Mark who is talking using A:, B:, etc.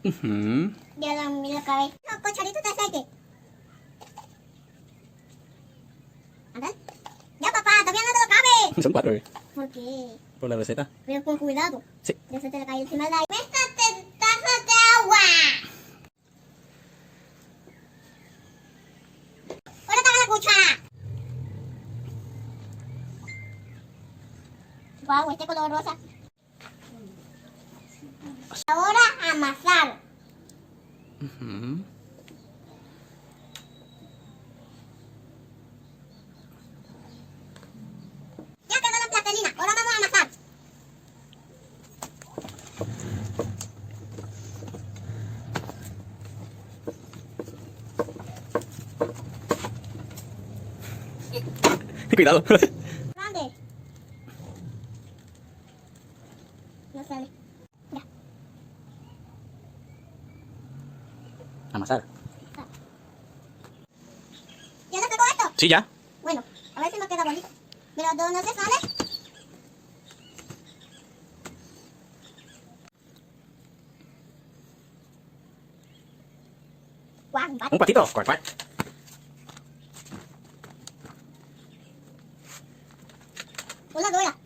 A: Ya lo acabé. No, cucharito de aceite. A ver. Ya, papá, todavía no te lo acabes.
B: Son 4,
A: ¿Por qué?
B: por la receta.
A: Pero con cuidado.
B: Sí.
A: Ya se te le cae encima el aire. ¡Métate tazas de agua! ¡Ahora te la cuchara! Guau, este color rosa. Ahora amasar. Ya quedó la plastilina. Ahora vamos a amasar.
B: Cuidado.
A: Grande. No sale. Ya.
B: Amasar.
A: ¿Ya no pegó esto?
B: Sí, ya.
A: Bueno, a ver si me queda bonito. Pero ¿dónde se sale? Guau, un pato.
B: Un patito. Cuac, cuac.
A: Una duela.